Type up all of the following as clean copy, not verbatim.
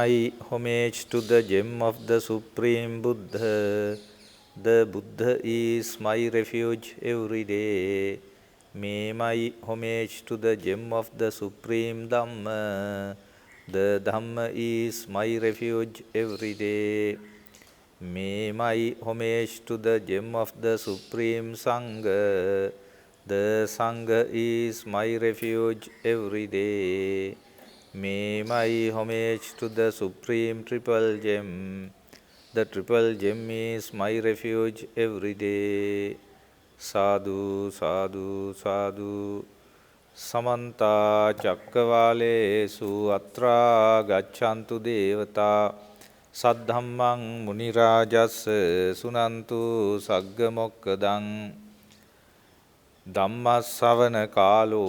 my homage to the gem of the Supreme Buddha. The Buddha is my refuge every day. May my homage to the gem of the Supreme Dhamma. The Dhamma is my refuge every day. May my homage to the gem of the Supreme Sangha. The Sangha is my refuge every day. May my homage to the Supreme Triple Gem. The Triple Gem is my refuge every day. Sadhu, sadhu, sadhu. Samanta Chakkavalesu Atra Gachantu Devata Saddhammang Munirajas Sunantu Saggamokkadang Dhammasavana Kalo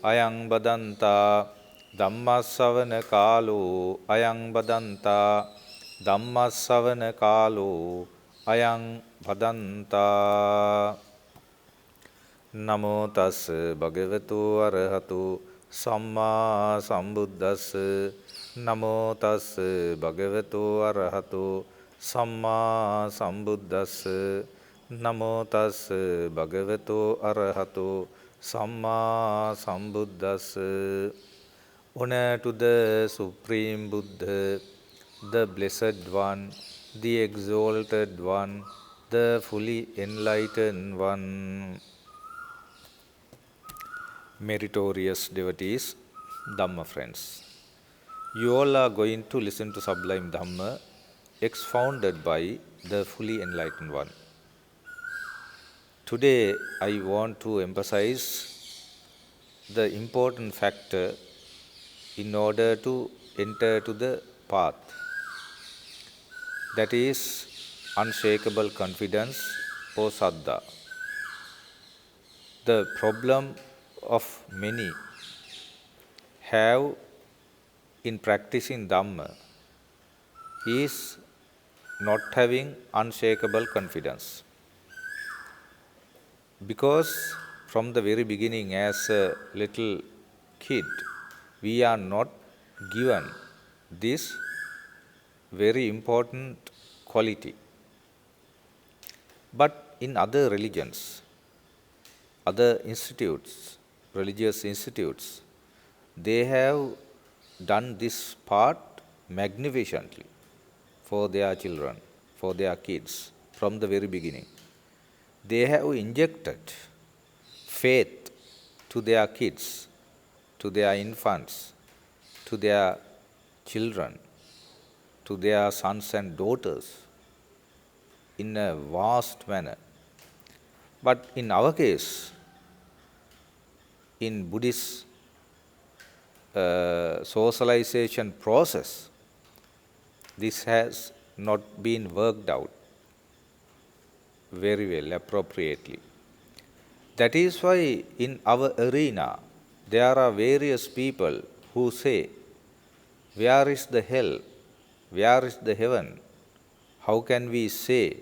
Ayang Badanta Dhammasavana Kalo Ayang Badanta Dhammasavana Kalo Ayang Badanta. Namo tassa bhagavato arahato samma sambuddhassa. Namo tassa bhagavato arahato samma sambuddhassa. Namo tassa bhagavato arahato samma sambuddhassa. Honor to the Supreme Buddha, the Blessed One, the Exalted One, the fully enlightened One. Meritorious devotees, Dhamma friends. You all are going to listen to sublime Dhamma expounded by the fully enlightened one. Today I want to emphasize the important factor in order to enter to the path. That is unshakable confidence or saddha. The problem of many have in practicing Dhamma is not having unshakable confidence. Because from the very beginning as a little kid, we are not given this very important quality. But in other religions, other institutes, religious institutes, they have done this part magnificently for their children, for their kids from the very beginning. They have injected faith to their kids, to their infants, to their children, to their sons and daughters in a vast manner. But in our case, in Buddhist socialization process, this has not been worked out very well, appropriately. That is why in our arena, there are various people who say, where is the hell? Where is the heaven? How can we say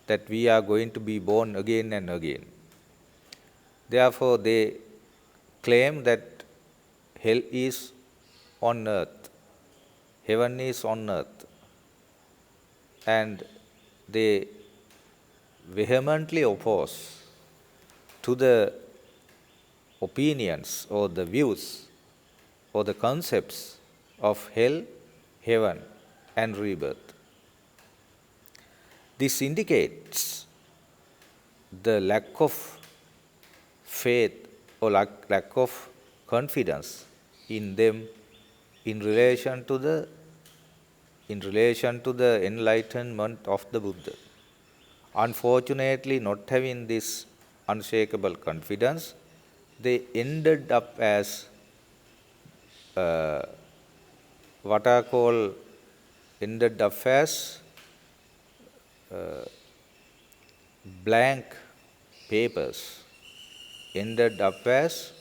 that we are going to be born again and again? Therefore, they claim that hell is on earth, heaven is on earth, and they vehemently oppose to the opinions or the views or the concepts of hell, heaven, and rebirth. This indicates the lack of faith or lack of confidence in them in relation to the enlightenment of the Buddha. Unfortunately, not having this unshakable confidence, they ended up as blank papers, ended up as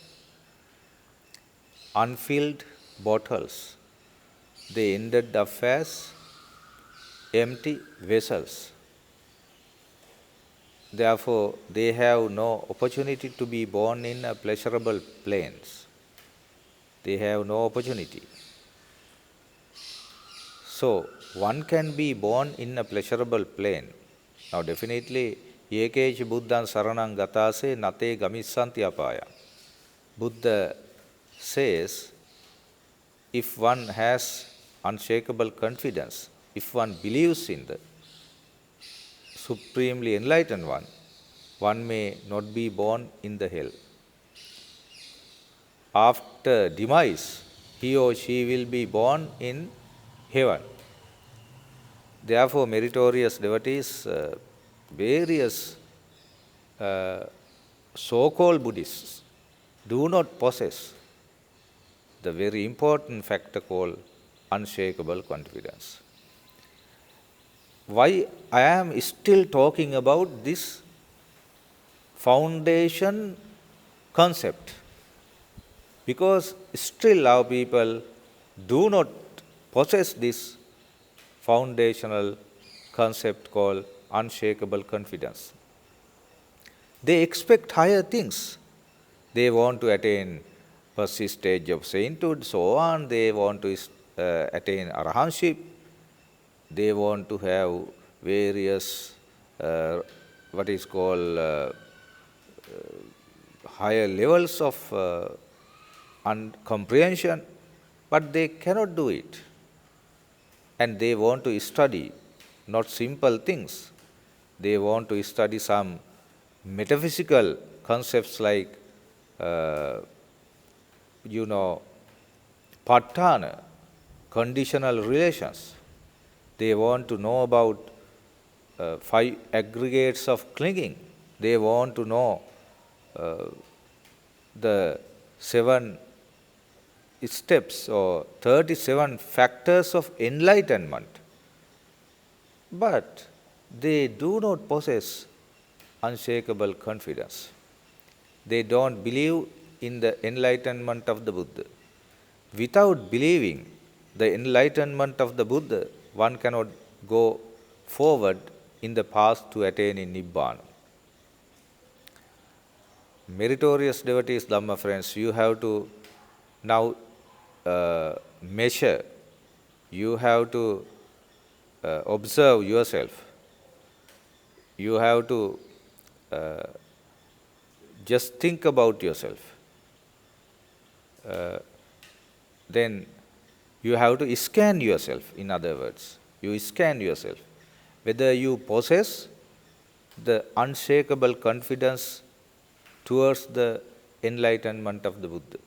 unfilled bottles. They ended up as empty vessels. Therefore, they have no opportunity to be born in a pleasurable planes. They have no opportunity. So one can be born in a pleasurable plane. Now definitely Yekechi Buddhan Saranang Gatase Nate Gamissanti Apaya. Buddha says if one has unshakable confidence, if one believes in the supremely enlightened one may not be born in the hell. After demise, he or she will be born in heaven. Therefore, meritorious devotees, various so-called Buddhists do not possess the very important factor called unshakable confidence. Why I am still talking about this foundation concept? Because still our people do not possess this foundational concept called unshakable confidence. They expect higher things. They want to attain first stage of sainthood, so on. They want to attain arahantship. They want to have various what is called higher levels of comprehension, but they cannot do it. And they want to study not simple things. They want to study some metaphysical concepts like, patthana, conditional relations. They want to know about 5 aggregates of clinging. They want to know the 7 steps or 37 factors of enlightenment. But they do not possess unshakable confidence. They don't believe in the enlightenment of the Buddha. Without believing the enlightenment of the Buddha, one cannot go forward in the path to attain in Nibbana. Meritorious devotees, Dhamma friends, you have to now measure, you have to observe yourself. You have to just think about yourself. Then you have to scan yourself, in other words. You scan yourself, whether you possess the unshakable confidence towards the enlightenment of the Buddha.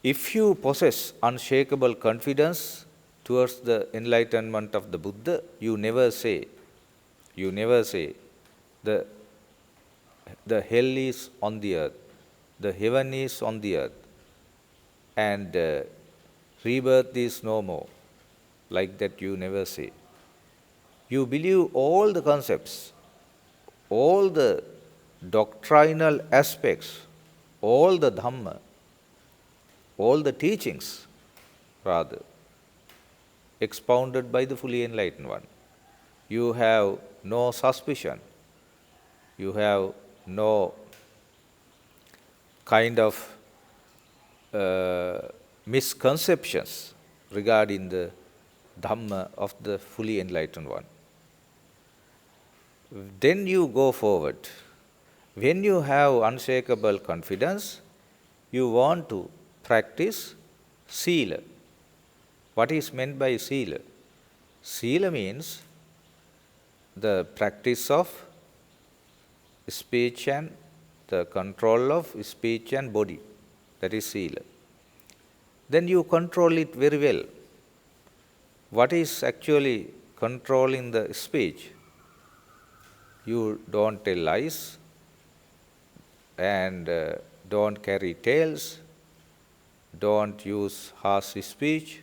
If you possess unshakable confidence towards the enlightenment of the Buddha, you never say, the hell is on the earth, the heaven is on the earth, and rebirth is no more. Like that you never say. You believe all the concepts, all the doctrinal aspects, all the Dhamma, all the teachings, rather, expounded by the fully enlightened one. You have no suspicion. You have no kind of misconceptions regarding the Dhamma of the fully enlightened one. Then you go forward. When you have unshakable confidence, you want to practice Sila. What is meant by Sila? Sila means the practice of speech and the control of speech and body. That is Sila. Then you control it very well. What is actually controlling the speech? You don't tell lies and don't carry tales, don't use harsh speech,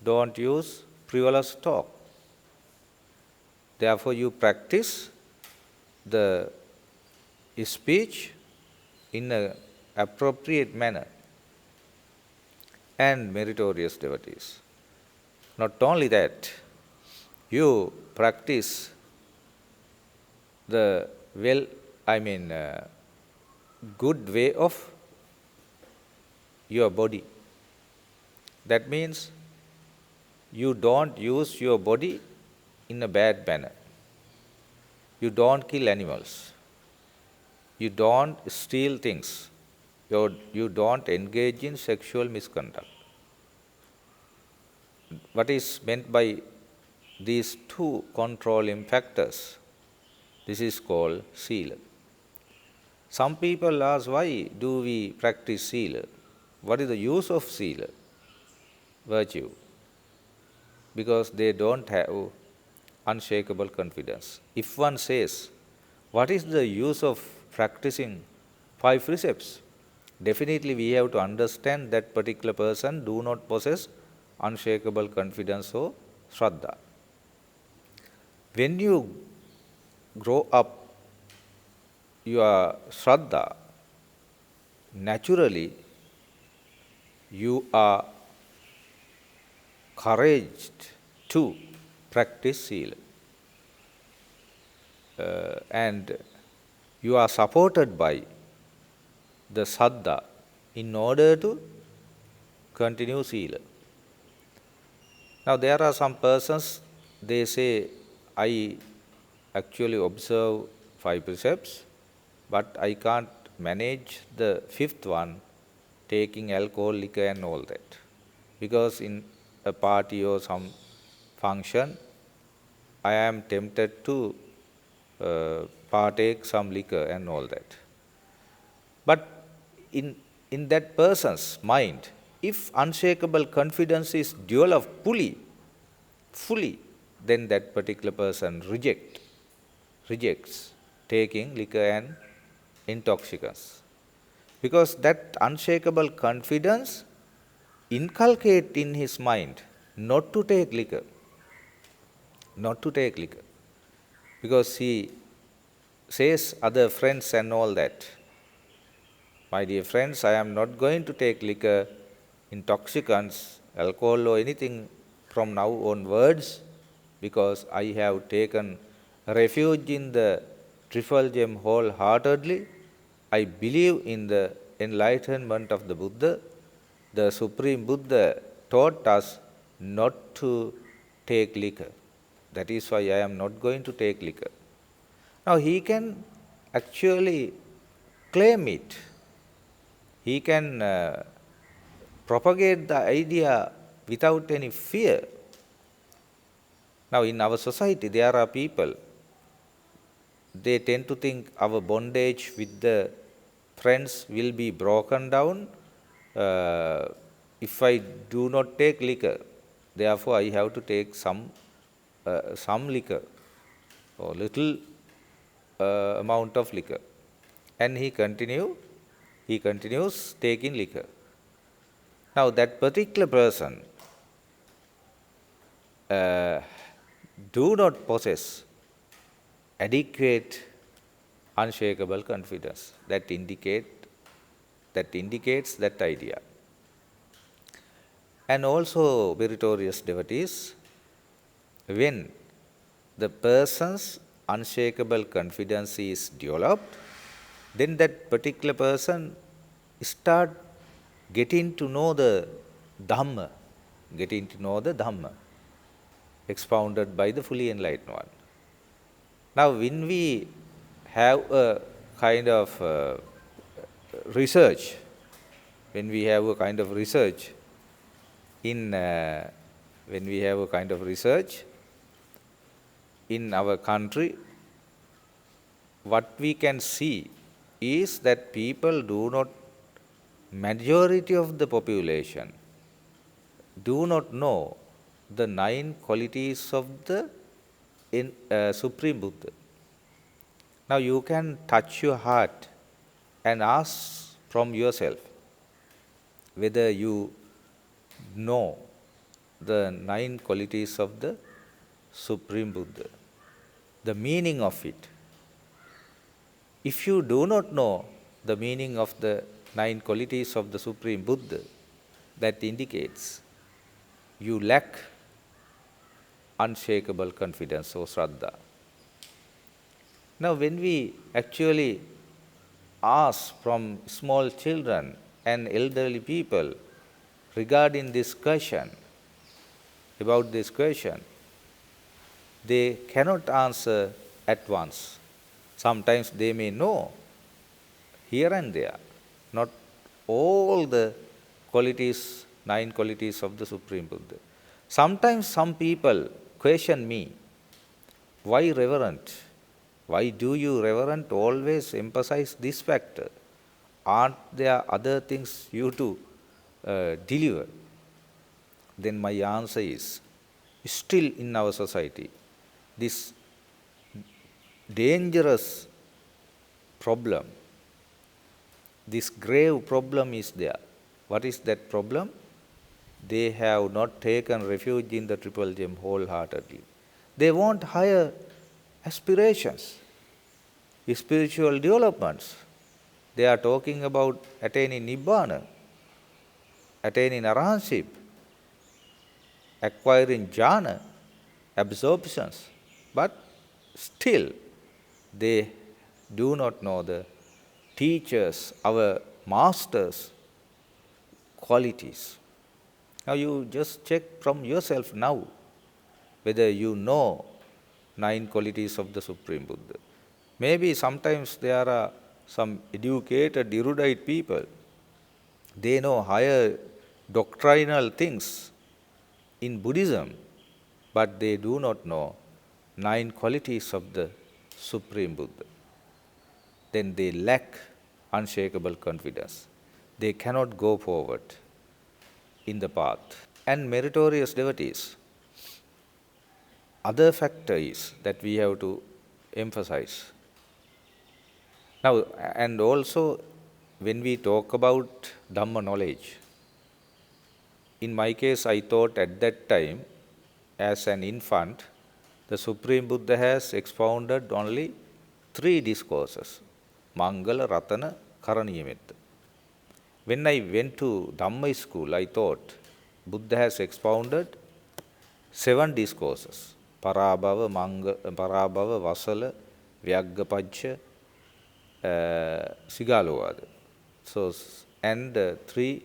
don't use frivolous talk. Therefore, you practice the speech in an appropriate manner. And meritorious devotees, not only that, you practice the good way of your body. That means you don't use your body in a bad manner. You don't kill animals. You don't steal things. You don't engage in sexual misconduct. What is meant by these two controlling factors? This is called sila. Some people ask, why do we practice sila? What is the use of sila, virtue? Because they don't have unshakable confidence. If one says, what is the use of practicing 5 precepts? Definitely we have to understand that particular person do not possess unshakable confidence or shraddha. When you grow up your shraddha, naturally you are encouraged to practice sila. And you are supported by the saddha in order to continue sila. Now there are some persons, they say, I actually observe 5 precepts, but I can't manage the 5th one, taking alcohol, liquor and all that. Because in a party or some function, I am tempted to partake some liquor and all that. But in that person's mind, if unshakable confidence is developed fully, then that particular person rejects taking liquor and intoxicants. Because that unshakable confidence inculcates in his mind not to take liquor. Because he says other friends and all that, my dear friends, I am not going to take liquor, intoxicants, alcohol or anything from now onwards, because I have taken refuge in the Triple Gem wholeheartedly. I believe in the enlightenment of the Buddha. The Supreme Buddha taught us not to take liquor. That is why I am not going to take liquor. Now he can actually claim it. He can propagate the idea without any fear. Now in our society there are people, they tend to think our bondage with the friends will be broken down if I do not take liquor. Therefore I have to take some liquor or little amount of liquor. And he continues taking liquor. Now that particular person do not possess adequate unshakable confidence. That indicates that idea. And also, meritorious devotees, when the person's unshakable confidence is developed, then that particular person start getting to know the Dhamma, expounded by the fully enlightened one. Now, when we have a kind of research, in our country, what we can see is that majority of the population do not know the 9 qualities of the Supreme Buddha. Now you can touch your heart and ask from yourself whether you know the 9 qualities of the Supreme Buddha, the meaning of it. If you do not know the meaning of the 9 qualities of the Supreme Buddha, that indicates you lack unshakable confidence or shraddha. Now when we actually ask from small children and elderly people regarding this question, about this question, they cannot answer at once. Sometimes they may know here and there, not all the qualities, 9 qualities of the Supreme Buddha. Sometimes some people question me, why reverent? Why do you, reverent, always emphasize this factor? Aren't there other things you to deliver? Then my answer is, still in our society, this dangerous problem, this grave problem is there. What is that problem? They have not taken refuge in the Triple Gem wholeheartedly. They want higher aspirations, spiritual developments. They are talking about attaining Nibbana, attaining Arahantship, acquiring jhana, absorptions. But still, they do not know the teachers, our masters' qualities. Now you just check from yourself now whether you know 9 qualities of the Supreme Buddha. Maybe sometimes there are some educated, erudite people. They know higher doctrinal things in Buddhism, but they do not know 9 qualities of the Supreme Buddha. Then they lack unshakable confidence. They cannot go forward in the path. And meritorious devotees. Other factor is that we have to emphasize. Now, and also when we talk about Dhamma knowledge, in my case, I thought at that time, as an infant, the Supreme Buddha has expounded only 3 discourses, Mangala, Ratana, Karaniyametta. When I went to Dhamma school, I thought Buddha has expounded 7 discourses, Parabhava, Parabhava, Vasala, Vyaggapajja, Sigalovada. So, and 3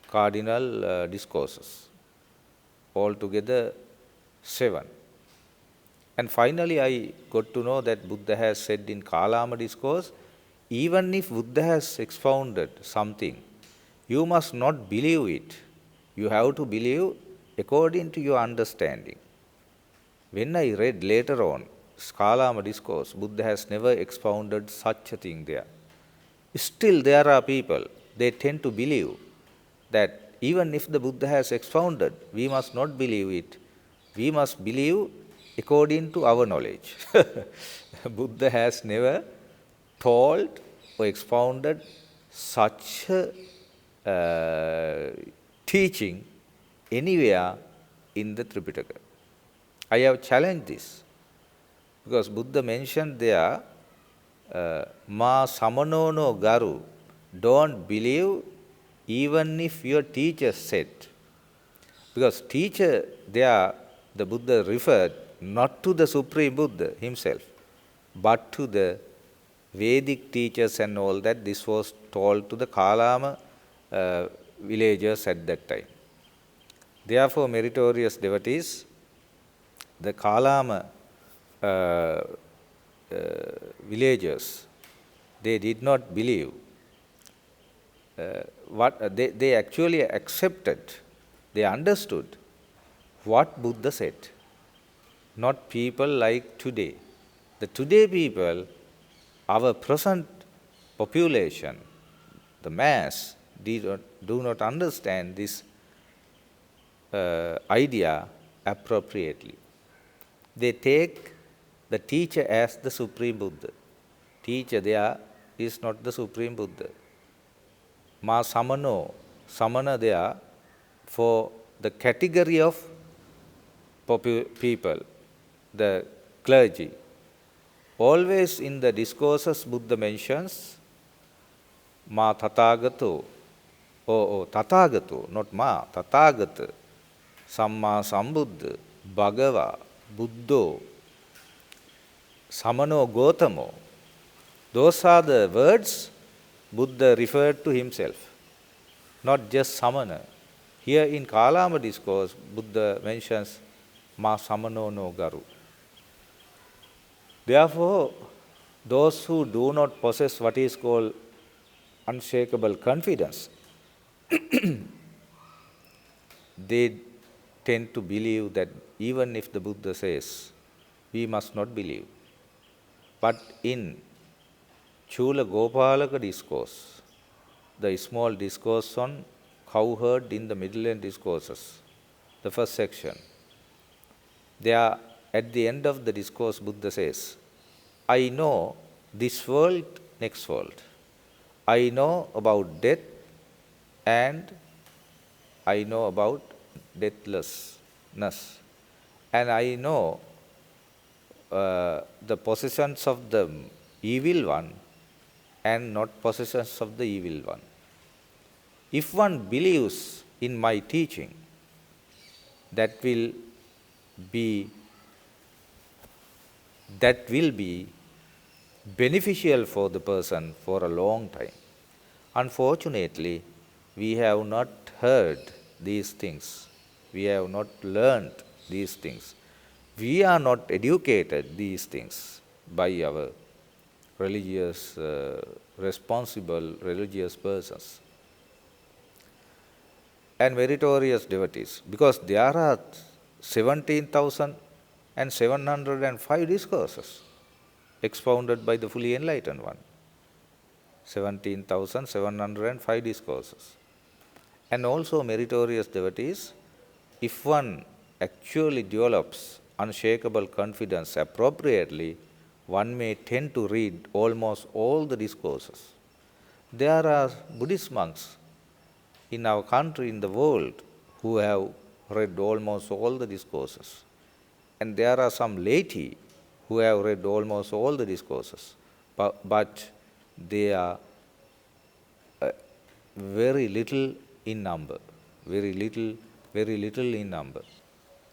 cardinal discourses, altogether 7. And finally, I got to know that Buddha has said in Kalama discourse, even if Buddha has expounded something, you must not believe it. You have to believe according to your understanding. When I read later on Kalama discourse, Buddha has never expounded such a thing there. Still, there are people, they tend to believe that even if the Buddha has expounded, we must not believe it. We must believe according to our knowledge. Buddha has never told or expounded such a teaching anywhere in the Tripitaka. I have challenged this because Buddha mentioned there, Ma samanono garu, don't believe even if your teacher said. Because teacher there, the Buddha referred not to the Supreme Buddha himself, but to the Vedic teachers and all that. This was told to the Kalama villagers at that time. Therefore, meritorious devotees, the Kalama villagers, they did not believe what they actually accepted, they understood what Buddha said. Not people like today. The today people, our present population, the mass, do not understand this idea appropriately. They take the teacher as the Supreme Buddha. Teacher there is not the Supreme Buddha. Ma samano, samana there for the category of people, the clergy. Always in the discourses Buddha mentions Ma Tathagato, Tathagato, not Ma, Tathagata, Samma Sambuddha, Bhagava, Buddho, Samano Gotamo. Those are the words Buddha referred to himself, not just Samana. Here in Kalama discourse, Buddha mentions Ma Samano no Garu. Therefore, those who do not possess what is called unshakable confidence, they tend to believe that even if the Buddha says, we must not believe. But in Chula Gopalaka discourse, the small discourse on cowherd in the Middle End discourses, the first section, there at the end of the discourse, Buddha says, I know this world, next world. I know about death and I know about deathlessness. And I know the possessions of the evil one and not possessions of the evil one. If one believes in my teaching, that will be beneficial for the person for a long time. Unfortunately, we have not heard these things. We have not learned these things. We are not educated these things by our religious, responsible religious persons and meritorious devotees, because there are 17,705 discourses expounded by the fully enlightened one. 17,705 discourses. And also meritorious devotees, if one actually develops unshakable confidence appropriately, one may tend to read almost all the discourses. There are Buddhist monks in our country, in the world, who have read almost all the discourses. And there are some laity who have read almost all the discourses, but they are very little in number, very little in number.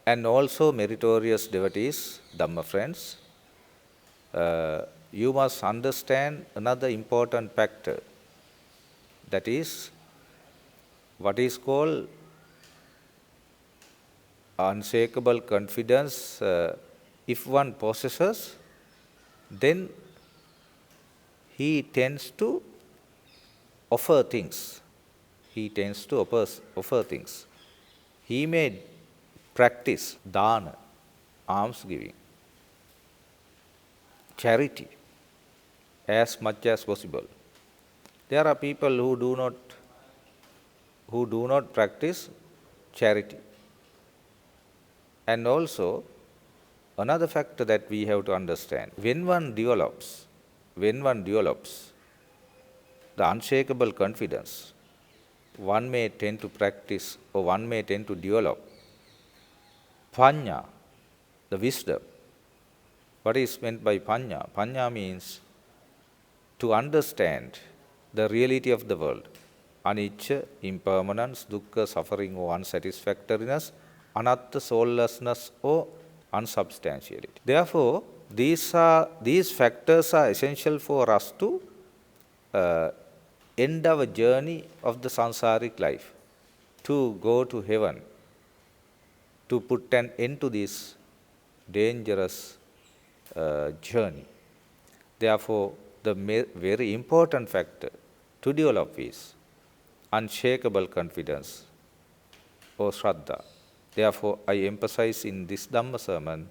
And also meritorious devotees, Dhamma friends, you must understand another important factor, that is what is called unshakable confidence. If one possesses, then he tends to offer things. He tends to offer things. He may practice dana, alms giving, charity as much as possible. There are people who do not practice charity. And also another factor that we have to understand, when one develops the unshakable confidence, one may tend to practice, or one may tend to develop panya, the wisdom. What is meant by panya? Panya means to understand the reality of the world. Anicca, impermanence, dukkha, suffering or unsatisfactoriness, anatta, soullessness or unsubstantiality. Therefore, these factors are essential for us to end our journey of the sansaric life, to go to heaven, to put an end to this dangerous journey. Therefore, the very important factor to develop is unshakable confidence or Shraddha. Therefore, I emphasize in this Dhamma sermon,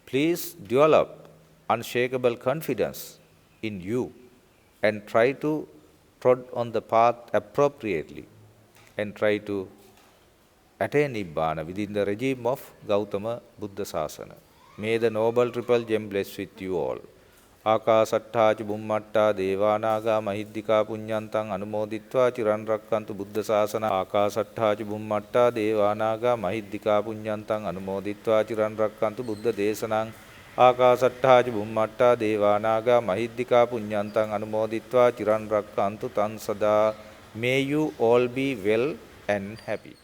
please develop unshakable confidence in you and try to trod on the path appropriately and try to attain Nibbana within the regime of Gautama Buddha Sasana. May the Noble Triple Gem bless with you all. ආකාසට්ඨා ච බුම්මට්ඨා දේවානාගා මහිද්దికා පුඤ්ඤන්තං අනුමෝදිත්වා චිරන් රැක්කන්තු බුද්ධ ශාසන ආකාසට්ඨා ච බුම්මට්ඨා දේවානාගා මහිද්దికා පුඤ්ඤන්තං අනුමෝදිත්වා චිරන් රැක්කන්තු බුද්ධ දේශනං ආකාසට්ඨා ච බුම්මට්ඨා දේවානාගා මහිද්దికා පුඤ්ඤන්තං අනුමෝදිත්වා චිරන් රැක්කන්තු තං සදා. May you all be well and happy.